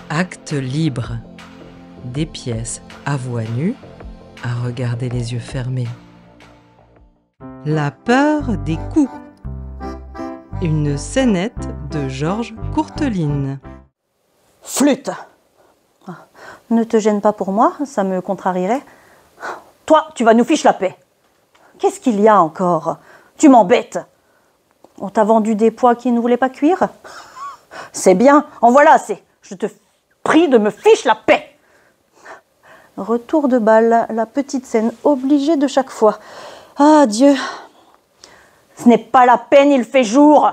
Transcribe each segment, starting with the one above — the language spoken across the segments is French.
Acte libre. Des pièces à voix nue, à regarder les yeux fermés. La peur des coups. Une scénette de Georges Courteline. Flûte! Ne te gêne pas pour moi, ça me contrarierait. Toi, tu vas nous fiche la paix. Qu'est-ce qu'il y a encore? Tu m'embêtes. On t'a vendu des pois qui ne voulaient pas cuire? C'est bien, en voilà assez. Je te prie de me fiche la paix. Retour de bal, la petite scène obligée de chaque fois. Ah Dieu! Ce n'est pas la peine, il fait jour.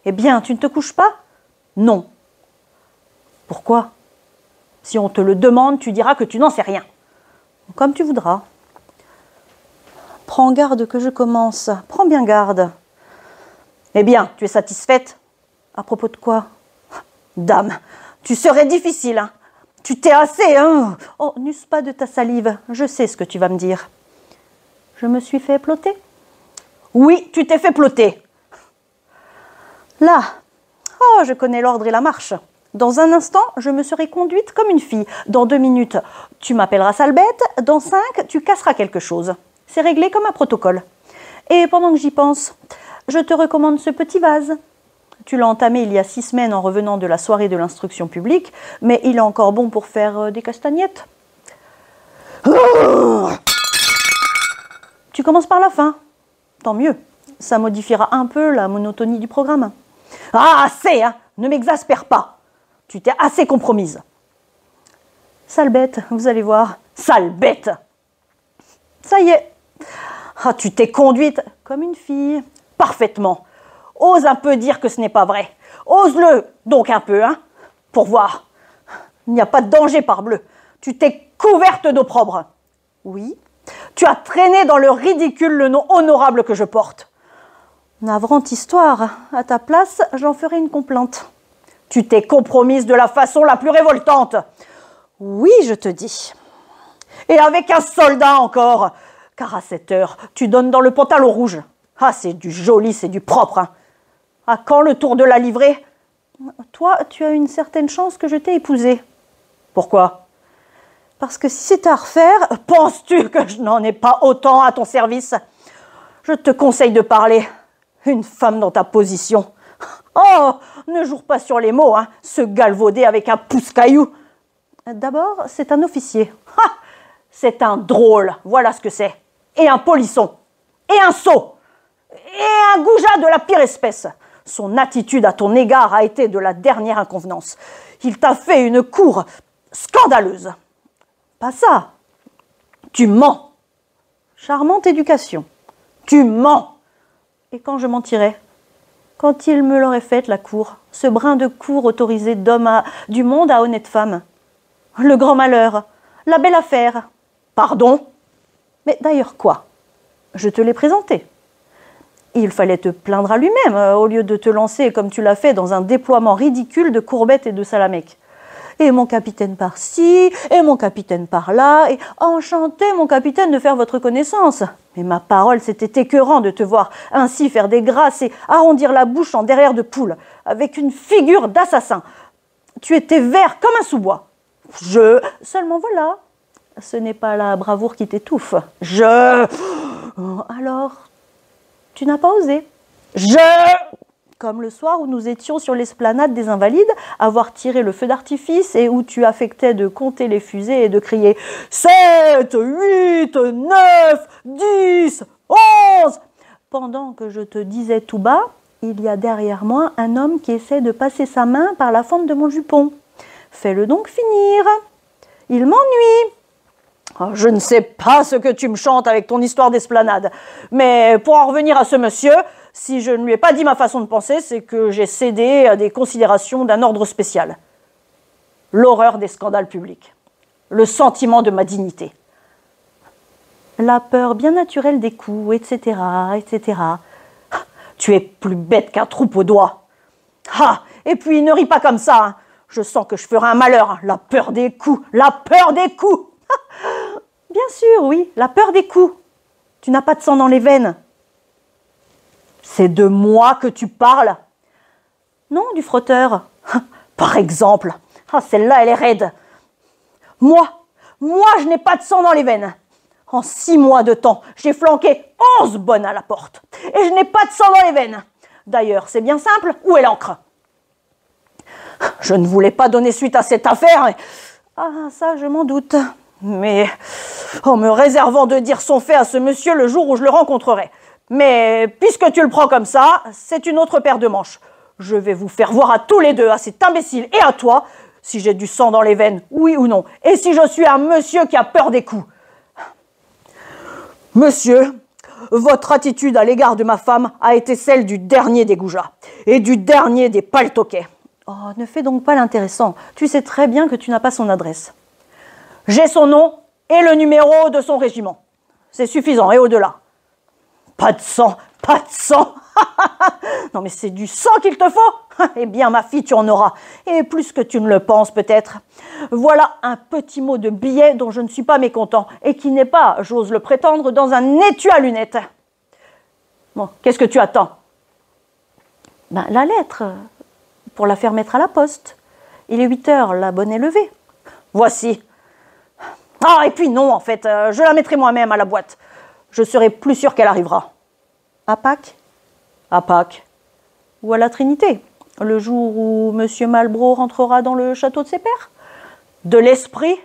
Eh bien, tu ne te couches pas? Non. Pourquoi? Si on te le demande, tu diras que tu n'en sais rien. Comme tu voudras. Prends garde que je commence. Prends bien garde. Eh bien, tu es satisfaite? À propos de quoi? Dame, tu serais difficile, hein. Tu t'es assez, hein. Oh, n'use pas de ta salive. Je sais ce que tu vas me dire. Je me suis fait ploter? Oui, tu t'es fait ploter. Là. Oh, je connais l'ordre et la marche. Dans un instant, je me serai conduite comme une fille. Dans 2 minutes, tu m'appelleras sale bête. Dans 5, tu casseras quelque chose. C'est réglé comme un protocole. Et pendant que j'y pense, je te recommande ce petit vase. Tu l'as entamé il y a 6 semaines en revenant de la soirée de l'instruction publique, mais il est encore bon pour faire des castagnettes. Tu commences par la fin. Tant mieux. Ça modifiera un peu la monotonie du programme. Ah, assez, hein. Ne m'exaspère pas. Tu t'es assez compromise. Sale bête, vous allez voir. Sale bête. Ça y est. Ah, tu t'es conduite comme une fille. Parfaitement. Ose un peu dire que ce n'est pas vrai. Ose-le donc un peu, hein, pour voir. Il n'y a pas de danger, parbleu. Tu t'es couverte d'opprobre. Oui. Tu as traîné dans le ridicule le nom honorable que je porte. Navrante histoire. À ta place, j'en ferai une complainte. Tu t'es compromise de la façon la plus révoltante. Oui, je te dis. Et avec un soldat encore. Car à cette heure, tu donnes dans le pantalon rouge. Ah, c'est du joli, c'est du propre, hein. À quand le tour de la livrée? Toi, tu as une certaine chance que je t'ai épousée. Pourquoi? Parce que si c'était à refaire, penses-tu que je n'en ai pas autant à ton service? Je te conseille de parler. Une femme dans ta position. Oh, ne joue pas sur les mots, hein, se galvauder avec un pouce-caillou. D'abord, c'est un officier. Ah, c'est un drôle, voilà ce que c'est. Et un polisson. Et un sot. Et un goujat de la pire espèce. Son attitude à ton égard a été de la dernière inconvenance. Il t'a fait une cour scandaleuse. Pas ça. Tu mens. Charmante éducation. Tu mens. Et quand je mentirais? Quand il me l'aurait faite, la cour. Ce brin de cour autorisé d'homme du monde à honnête femme. Le grand malheur. La belle affaire. Pardon? Mais d'ailleurs quoi? Je te l'ai présenté. Il fallait te plaindre à lui-même, au lieu de te lancer, comme tu l'as fait, dans un déploiement ridicule de courbettes et de salamèques. Et mon capitaine par-ci, et mon capitaine par-là, et enchanté, mon capitaine, de faire votre connaissance. Mais ma parole, c'était écœurant de te voir ainsi faire des grâces et arrondir la bouche en derrière de poule, avec une figure d'assassin. Tu étais vert comme un sous-bois. Seulement voilà, ce n'est pas la bravoure qui t'étouffe. Alors, tu n'as pas osé. Comme le soir où nous étions sur l'esplanade des Invalides, à voir tirer le feu d'artifice et où tu affectais de compter les fusées et de crier « 7, 8, 9, 10, 11 !» Pendant que je te disais tout bas, il y a derrière moi un homme qui essaie de passer sa main par la fente de mon jupon. Fais-le donc finir. Il m'ennuie. Oh, je ne sais pas ce que tu me chantes avec ton histoire d'esplanade. Mais pour en revenir à ce monsieur, si je ne lui ai pas dit ma façon de penser, c'est que j'ai cédé à des considérations d'un ordre spécial. L'horreur des scandales publics. Le sentiment de ma dignité. La peur bien naturelle des coups, etc., etc. Tu es plus bête qu'un troupeau d'oies. Ah, et puis ne ris pas comme ça, hein. Je sens que je ferai un malheur. La peur des coups, la peur des coups. Bien sûr, oui, la peur des coups. Tu n'as pas de sang dans les veines. C'est de moi que tu parles? Non, du frotteur. Par exemple, Ah, celle-là, elle est raide. Moi, je n'ai pas de sang dans les veines. En 6 mois de temps, j'ai flanqué 11 bonnes à la porte. Et je n'ai pas de sang dans les veines. D'ailleurs, c'est bien simple, où est l'encre? Je ne voulais pas donner suite à cette affaire. Ah, ça, je m'en doute. Mais en me réservant de dire son fait à ce monsieur le jour où je le rencontrerai. Mais puisque tu le prends comme ça, c'est une autre paire de manches. Je vais vous faire voir à tous les deux, à cet imbécile et à toi, si j'ai du sang dans les veines, oui ou non, et si je suis un monsieur qui a peur des coups. Monsieur, votre attitude à l'égard de ma femme a été celle du dernier des goujats et du dernier des paltoquets. Oh, ne fais donc pas l'intéressant. Tu sais très bien que tu n'as pas son adresse. J'ai son nom et le numéro de son régiment. C'est suffisant, et au-delà. Pas de sang, pas de sang. Non mais c'est du sang qu'il te faut. Eh bien ma fille, tu en auras. Et plus que tu ne le penses peut-être. Voilà un petit mot de billet dont je ne suis pas mécontent et qui n'est pas, j'ose le prétendre, dans un étui à lunettes. Bon, qu'est-ce que tu attends? Ben, la lettre, pour la faire mettre à la poste. Il est 8 heures, la bonne est levée. Voici. Ah, et puis non, en fait, je la mettrai moi-même à la boîte. Je serai plus sûr qu'elle arrivera. À Pâques? À Pâques. Ou à la Trinité, le jour où M. Malbro rentrera dans le château de ses pères. De l'esprit,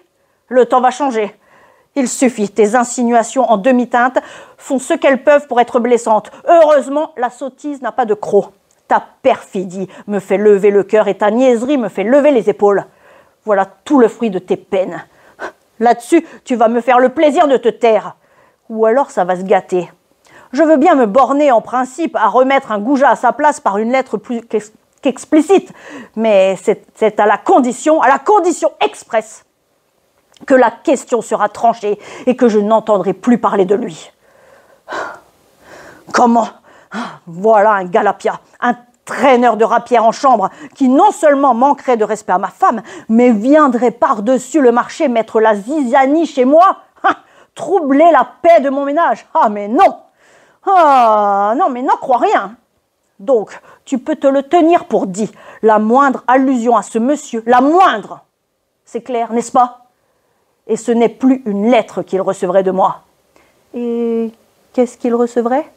le temps va changer. Il suffit, tes insinuations en demi-teinte font ce qu'elles peuvent pour être blessantes. Heureusement, la sottise n'a pas de croc. Ta perfidie me fait lever le cœur et ta niaiserie me fait lever les épaules. Voilà tout le fruit de tes peines. Là-dessus, tu vas me faire le plaisir de te taire. Ou alors ça va se gâter. Je veux bien me borner en principe à remettre un goujat à sa place par une lettre plus qu'explicite, mais c'est à la condition expresse que la question sera tranchée et que je n'entendrai plus parler de lui. Comment? Voilà un galapia, un traîneur de rapières en chambre qui non seulement manquerait de respect à ma femme, mais viendrait par-dessus le marché mettre la zizanie chez moi, troubler la paix de mon ménage. Ah mais non! Ah non, mais n'en crois rien. Donc, tu peux te le tenir pour dit. La moindre allusion à ce monsieur, la moindre, c'est clair, n'est-ce pas? Et ce n'est plus une lettre qu'il recevrait de moi. Et qu'est-ce qu'il recevrait?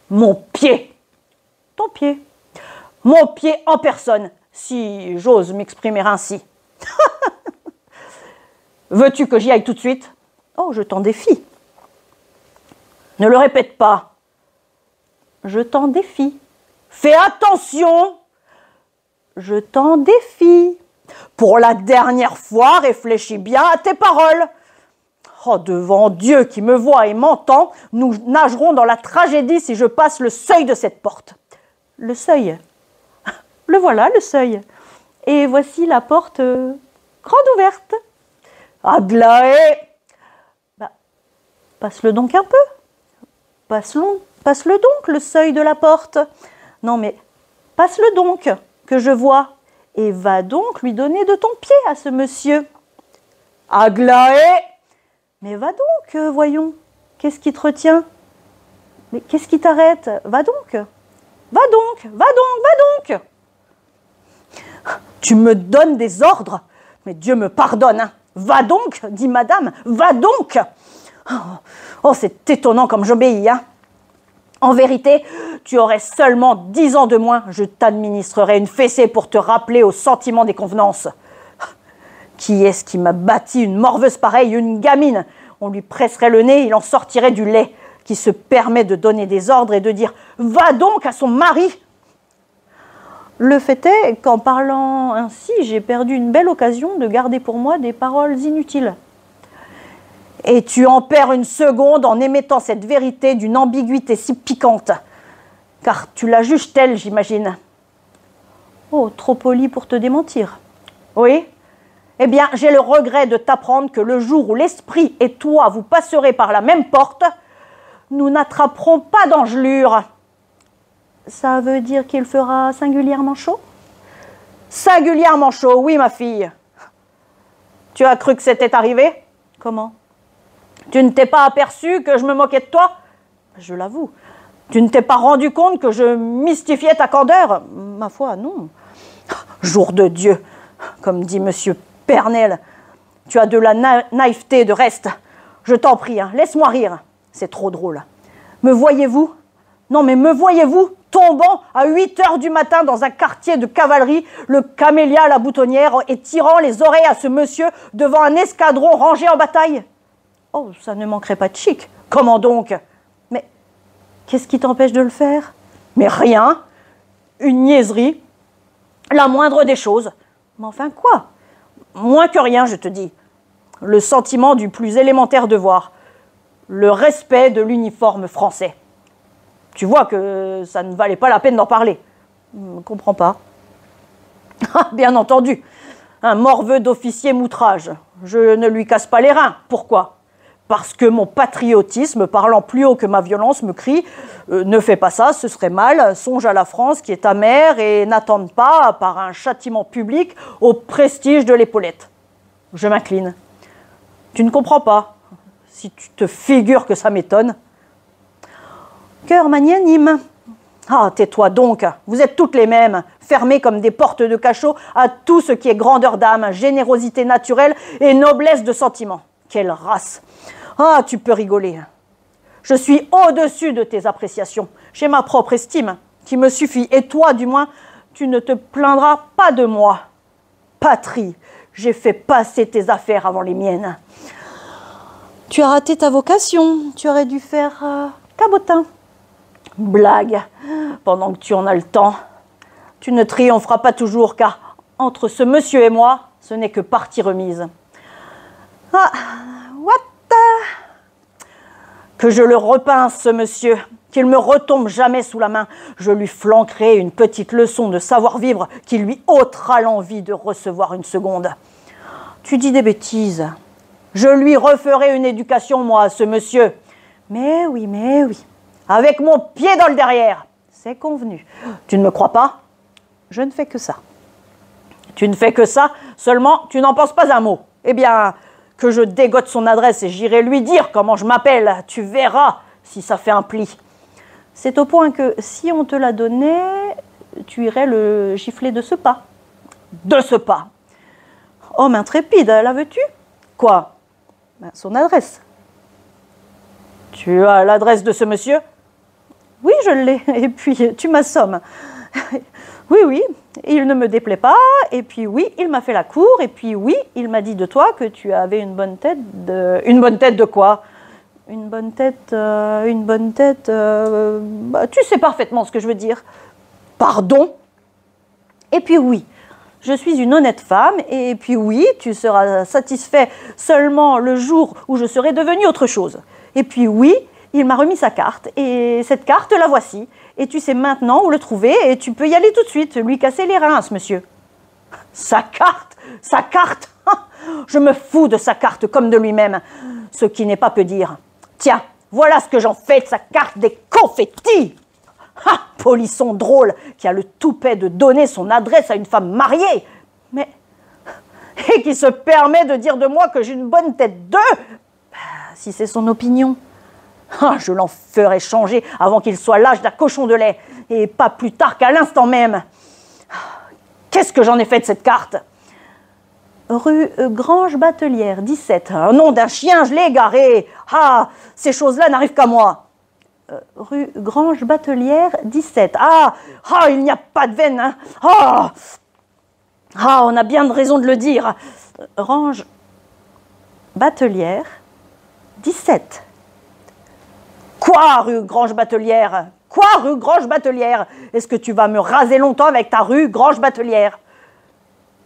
Mon pied. Ton pied. Mon pied en personne, si j'ose m'exprimer ainsi. Veux-tu que j'y aille tout de suite? Oh, je t'en défie. Ne le répète pas. Je t'en défie. Fais attention. Je t'en défie. Pour la dernière fois, réfléchis bien à tes paroles. Oh, devant Dieu qui me voit et m'entend, nous nagerons dans la tragédie si je passe le seuil de cette porte. Le seuil. Le voilà, le seuil. Et voici la porte grande ouverte. Aglaé. Passe-le donc un peu. Passe-le donc, le seuil de la porte. Non, mais passe-le donc, que je vois. Et va donc lui donner de ton pied à ce monsieur. Aglaé. Mais va donc, voyons. Qu'est-ce qui te retient? Mais qu'est-ce qui t'arrête? Va donc. Va donc, va donc, va donc. Tu me donnes des ordres? Mais Dieu me pardonne. Hein. Va donc, dit madame, va donc. Oh, c'est étonnant comme j'obéis. Hein. En vérité, tu aurais seulement 10 ans de moins, je t'administrerais une fessée pour te rappeler au sentiment des convenances. Qui est-ce qui m'a bâti une morveuse pareille, une gamine? On lui presserait le nez, il en sortirait du lait, qui se permet de donner des ordres et de dire « Va donc à son mari !» Le fait est qu'en parlant ainsi, j'ai perdu une belle occasion de garder pour moi des paroles inutiles. Et tu en perds une seconde en émettant cette vérité d'une ambiguïté si piquante. Car tu la juges telle, j'imagine. Oh, trop poli pour te démentir. Oui? Eh bien, j'ai le regret de t'apprendre que le jour où l'esprit et toi vous passerez par la même porte, nous n'attraperons pas d'engelure. Ça veut dire qu'il fera singulièrement chaud? Singulièrement chaud, oui, ma fille. Tu as cru que c'était arrivé? Comment? Tu ne t'es pas aperçu que je me moquais de toi? Je l'avoue. Tu ne t'es pas rendu compte que je mystifiais ta candeur? Ma foi, non. Jour de Dieu, comme dit Monsieur Pernel. Tu as de la naïveté de reste. Je t'en prie, hein, laisse-moi rire. C'est trop drôle. Me voyez-vous? Non, mais me voyez-vous tombant à 8 heures du matin dans un quartier de cavalerie, le camélia à la boutonnière, et tirant les oreilles à ce monsieur devant un escadron rangé en bataille? Oh, ça ne manquerait pas de chic. Comment donc? Mais qu'est-ce qui t'empêche de le faire? Mais rien. Une niaiserie. La moindre des choses. Mais enfin quoi? Moins que rien, je te dis. Le sentiment du plus élémentaire devoir. Le respect de l'uniforme français. Tu vois que ça ne valait pas la peine d'en parler. Je ne comprends pas. Bien entendu. Un morveux d'officier moutrage. Je ne lui casse pas les reins. Pourquoi? Parce que mon patriotisme, parlant plus haut que ma violence, me crie « Ne fais pas ça, ce serait mal, songe à la France qui est ta mère et n'attende pas, par un châtiment public, au prestige de l'épaulette. » Je m'incline. Tu ne comprends pas, si tu te figures que ça m'étonne. Cœur magnanime. Ah, tais-toi donc, vous êtes toutes les mêmes, fermées comme des portes de cachot à tout ce qui est grandeur d'âme, générosité naturelle et noblesse de sentiment. Quelle race! Ah, tu peux rigoler. Je suis au-dessus de tes appréciations. J'ai ma propre estime qui me suffit. Et toi, du moins, tu ne te plaindras pas de moi. Patrie, j'ai fait passer tes affaires avant les miennes. Tu as raté ta vocation. Tu aurais dû faire cabotin. Blague, pendant que tu en as le temps. Tu ne triompheras pas toujours, car entre ce monsieur et moi, ce n'est que partie remise. Ah, what? Que je le repince, ce monsieur, qu'il me retombe jamais sous la main. Je lui flanquerai une petite leçon de savoir-vivre qui lui ôtera l'envie de recevoir une seconde. Tu dis des bêtises. Je lui referai une éducation, moi, à ce monsieur. Mais oui, avec mon pied dans le derrière. C'est convenu. Tu ne me crois pas? Je ne fais que ça. Tu ne fais que ça, seulement tu n'en penses pas un mot. Eh bien, que je dégote son adresse et j'irai lui dire comment je m'appelle. Tu verras si ça fait un pli. C'est au point que si on te la donnait, tu irais le gifler de ce pas. De ce pas. Homme intrépide, la veux-tu? Quoi? Son adresse. Tu as l'adresse de ce monsieur? Oui, je l'ai. Et puis, tu m'assommes. Oui, il ne me déplaît pas, et puis oui, il m'a fait la cour, et puis oui, il m'a dit de toi que tu avais une bonne tête de... Une bonne tête de quoi? Une bonne tête... tu sais parfaitement ce que je veux dire. Pardon? Et puis oui, je suis une honnête femme, et puis oui, tu seras satisfait seulement le jour où je serai devenue autre chose. Et puis oui, il m'a remis sa carte, et cette carte, la voici. Et tu sais maintenant où le trouver, et tu peux y aller tout de suite, lui casser les reins, ce monsieur. Sa carte! Sa carte! Je me fous de sa carte comme de lui-même, ce qui n'est pas peu dire. Tiens, voilà ce que j'en fais de sa carte des confettis! Ah, polisson drôle, qui a le toupet de donner son adresse à une femme mariée! Mais... Et qui se permet de dire de moi que j'ai une bonne tête d'œuf! Si c'est son opinion... Ah, je l'en ferai changer avant qu'il soit l'âge d'un cochon de lait, et pas plus tard qu'à l'instant même. Qu'est-ce que j'en ai fait de cette carte? Rue Grange Batelière, 17. Un nom d'un chien, je l'ai égaré. Ah, ces choses-là n'arrivent qu'à moi. Rue Grange Batelière, 17. Ah, il n'y a pas de veine. Hein. On a bien de raison de le dire. Range Batelière, 17. Quoi, rue Grange Batelière? Quoi, rue Grange Batelière? Est-ce que tu vas me raser longtemps avec ta rue Grange Batelière?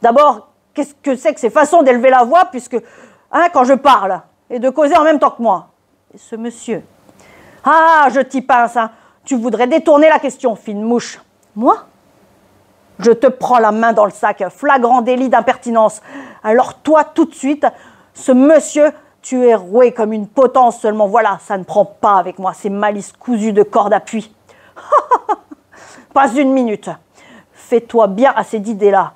D'abord, qu'est-ce que c'est que ces façons d'élever la voix, puisque, quand je parle, et de causer en même temps que moi? Et ce monsieur. Ah, je t'y pince, hein. Tu voudrais détourner la question, fine mouche. Moi? Je te prends la main dans le sac, flagrant délit d'impertinence. Alors toi, tout de suite, ce monsieur... Tu es roué comme une potence seulement, voilà, ça ne prend pas avec moi, ces malices cousues de corde à puits. Pas une minute. Fais-toi bien assez d'idées-là.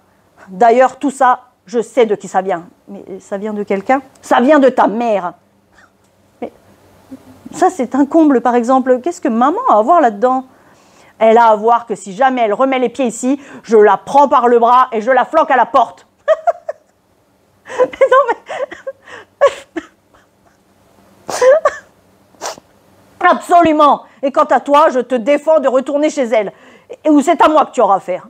D'ailleurs, tout ça, je sais de qui ça vient. Mais ça vient de quelqu'un? Ça vient de ta mère. Mais ça, c'est un comble, par exemple. Qu'est-ce que maman a à voir là-dedans? Elle a à voir que si jamais elle remet les pieds ici, je la prends par le bras et je la flanque à la porte. Mais non, mais... Absolument. Et quant à toi, je te défends de retourner chez elle. Ou c'est à moi que tu auras affaire.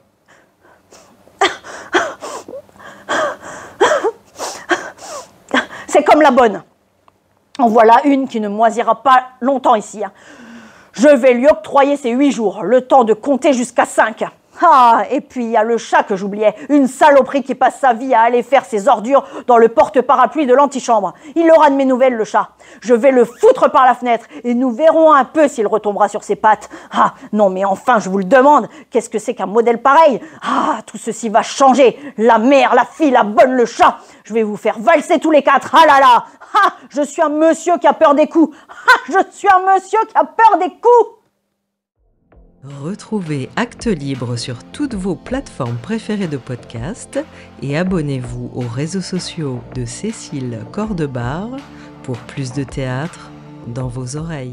C'est comme la bonne. En voilà une qui ne moisira pas longtemps ici. Je vais lui octroyer ses 8 jours, le temps de compter jusqu'à 5. Ah, et puis il y a le chat que j'oubliais, une saloperie qui passe sa vie à aller faire ses ordures dans le porte-parapluie de l'antichambre. Il aura de mes nouvelles, le chat. Je vais le foutre par la fenêtre et nous verrons un peu s'il retombera sur ses pattes. Ah, non mais enfin, je vous le demande, qu'est-ce que c'est qu'un modèle pareil? Ah, tout ceci va changer. La mère, la fille, la bonne, le chat. Je vais vous faire valser tous les 4. Ah là là. Ah, je suis un monsieur qui a peur des coups. Ah, je suis un monsieur qui a peur des coups. Retrouvez Actes Libre sur toutes vos plateformes préférées de podcast et abonnez-vous aux réseaux sociaux de Cécile Cordebar pour plus de théâtre dans vos oreilles.